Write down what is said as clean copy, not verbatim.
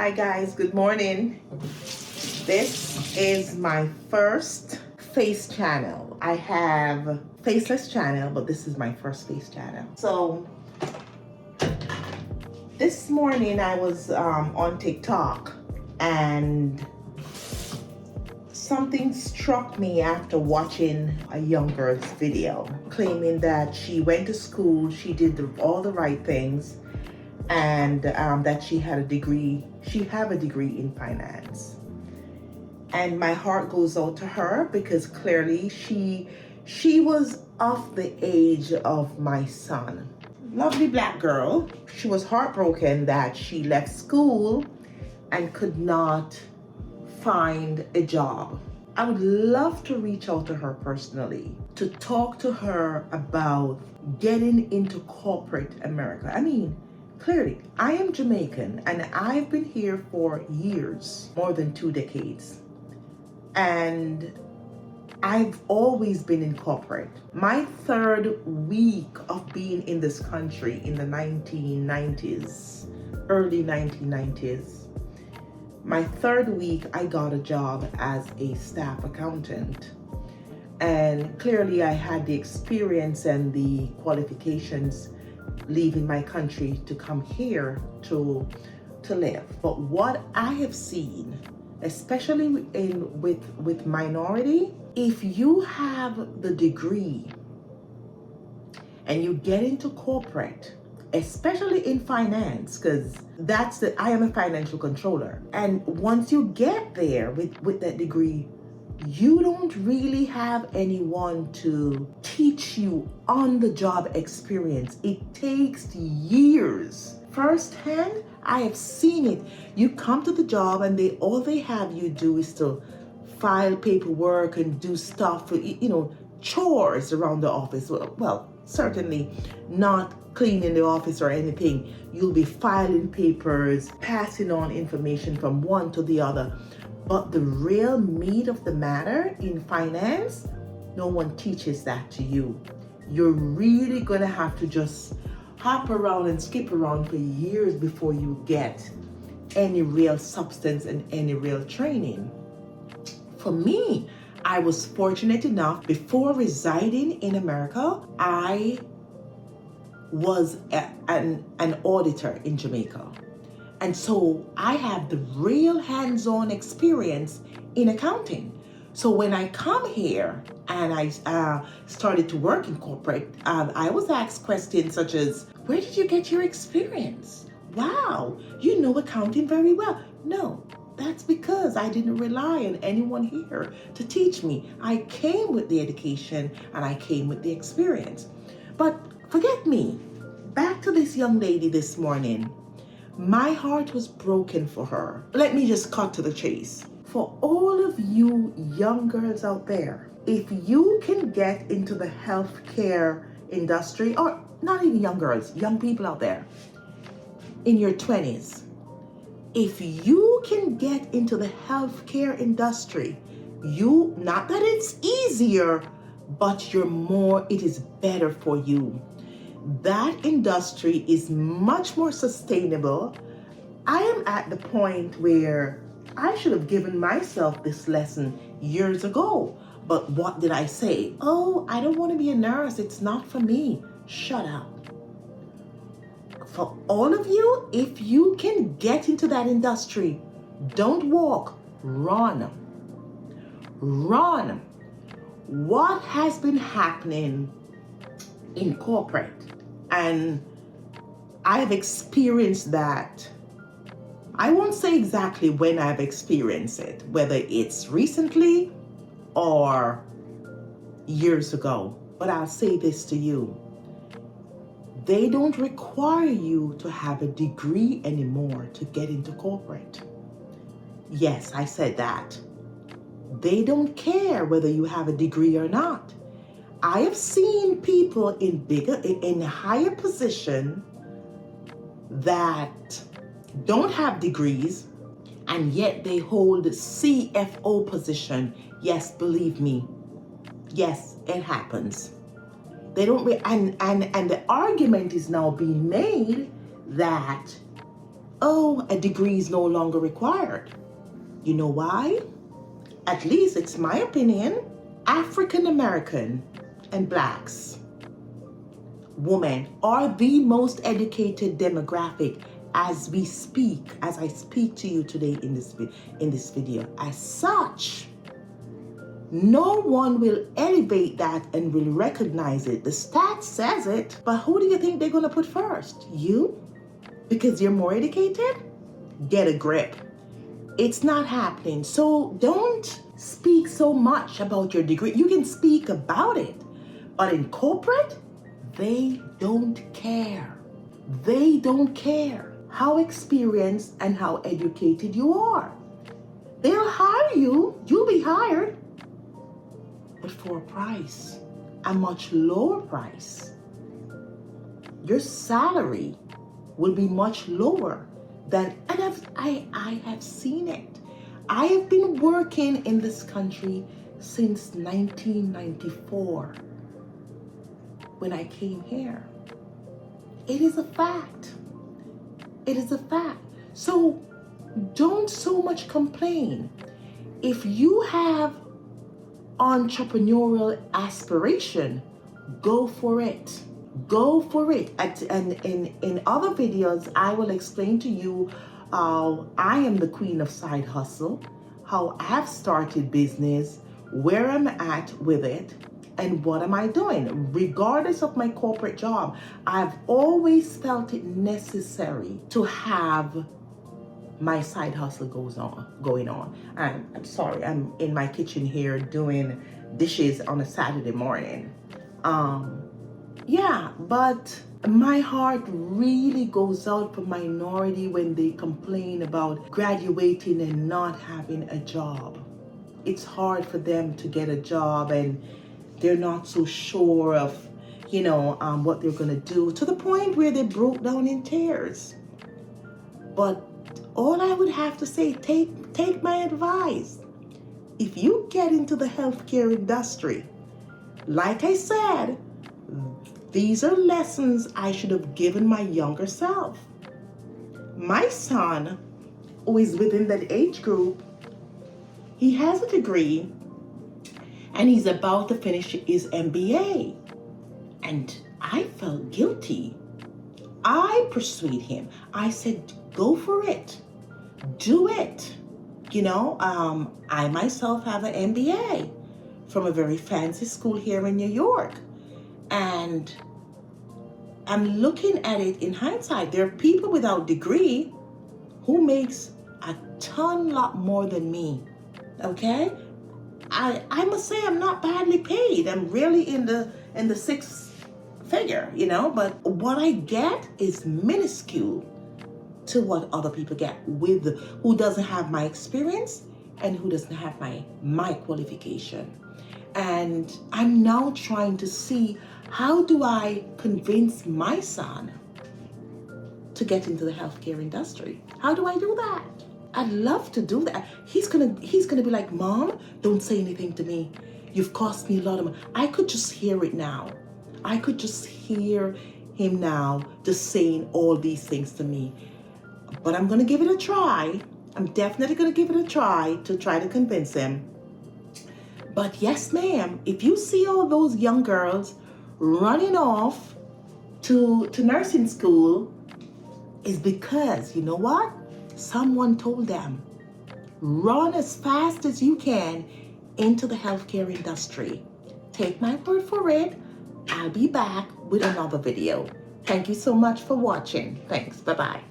Hi guys, good morning. This is my first face channel. I have faceless channel, but this is my first face channel. So this morning I was on TikTok and something struck me after watching a young girl's video claiming that she went to school, she did all the right things, and that she had a degree. She have a degree in finance, and my heart goes out to her because clearly she was of the age of my son. Lovely black girl. She was heartbroken that she left school and could not find a job. I would love to reach out to her personally to talk to her about getting into corporate America. I mean, clearly, I am Jamaican and I've been here for years, more than 2 decades. And I've always been in corporate. My third week of being in this country in the 1990s, early 1990s, my third week I got a job as a staff accountant. And clearly I had the experience and the qualifications leaving my country to come here to live. But what I have seen, especially with minority, if you have the degree and you get into corporate, especially in finance, because I am a financial controller, and once you get there with that degree, you don't really have anyone to teach you on the job experience. It takes years. Firsthand, I have seen it. You come to the job and all they have you do is to file paperwork and do stuff, chores around the office. Well, certainly not cleaning the office or anything. You'll be filing papers, passing on information from one to the other. But the real meat of the matter in finance, no one teaches that to you. You're really gonna have to just hop around and skip around for years before you get any real substance and any real training. For me, I was fortunate enough, before residing in America, I was an auditor in Jamaica. And so I have the real hands-on experience in accounting. So when I come here and I started to work in corporate, I was asked questions such as, where did you get your experience? Wow, you know accounting very well. No, that's because I didn't rely on anyone here to teach me. I came with the education and I came with the experience. But forget me. Back to this young lady this morning. My heart was broken for her. Let me just cut to the chase. For all of you young girls out there, if you can get into the healthcare industry, or not even young girls, young people out there in your 20s, if you can get into the healthcare industry, not that it's easier, but it is better for you. That industry is much more sustainable. I am at the point where I should have given myself this lesson years ago. But what did I say? Oh, I don't want to be a nurse. It's not for me. Shut up. For all of you, if you can get into that industry, don't walk, run. Run. What has been happening in corporate? And I've experienced that. I won't say exactly when I've experienced it, whether it's recently or years ago, but I'll say this to you. They don't require you to have a degree anymore to get into corporate. Yes, I said that. They don't care whether you have a degree or not. I have seen people in higher position that don't have degrees and yet they hold CFO position. Yes, believe me. Yes, it happens. They don't and the argument is now being made that oh, a degree is no longer required. You know why? At least it's my opinion. African American and blacks, women are the most educated demographic as we speak, as I speak to you today in this video. As such, no one will elevate that and will recognize it. The stats says it, but who do you think they're going to put first? You? Because you're more educated? Get a grip. It's not happening. So don't speak so much about your degree. You can speak about it, but in corporate, they don't care. They don't care how experienced and how educated you are. They'll hire you. You'll be hired, but for a price, a much lower price. Your salary will be much lower than, and I have seen it. I have been working in this country since 1994 when I came here. It is a fact. It is a fact. So don't so much complain. If you have entrepreneurial aspiration, go for it. Go for it. And in other videos, I will explain to you how I am the queen of side hustle, how I've started business, where I'm at with it, and what am I doing. Regardless of my corporate job, I've always felt it necessary to have my side hustle going on. I'm sorry, I'm in my kitchen here doing dishes on a Saturday morning. Yeah, but my heart really goes out for minority when they complain about graduating and not having a job. It's hard for them to get a job and they're not so sure of, what they're gonna do, to the point where they broke down in tears. But all I would have to say, take my advice. If you get into the healthcare industry, like I said, these are lessons I should have given my younger self. My son, who is within that age group, he has a degree and he's about to finish his MBA. And I felt guilty. I pursued him. I said, go for it. Do it. I myself have an MBA from a very fancy school here in New York. And I'm looking at it in hindsight. There are people without degree who makes a lot more than me. Okay? I must say I'm not badly paid. I'm really in the six figure, but what I get is minuscule to what other people get who doesn't have my experience and who doesn't have my qualification. And I'm now trying to see, how do I convince my son to get into the healthcare industry? How do I do that? I'd love to do that. He's gonna be like, Mom, don't say anything to me. You've cost me a lot of money. I could just hear it now. I could just hear him now just saying all these things to me. But I'm gonna give it a try. I'm definitely gonna give it a try to convince him. But yes, ma'am, if you see all those young girls running off to nursing school, is because, you know what? Someone told them, run as fast as you can into the healthcare industry. Take my word for it. I'll be back with another video. Thank you so much for watching. Thanks. Bye-bye.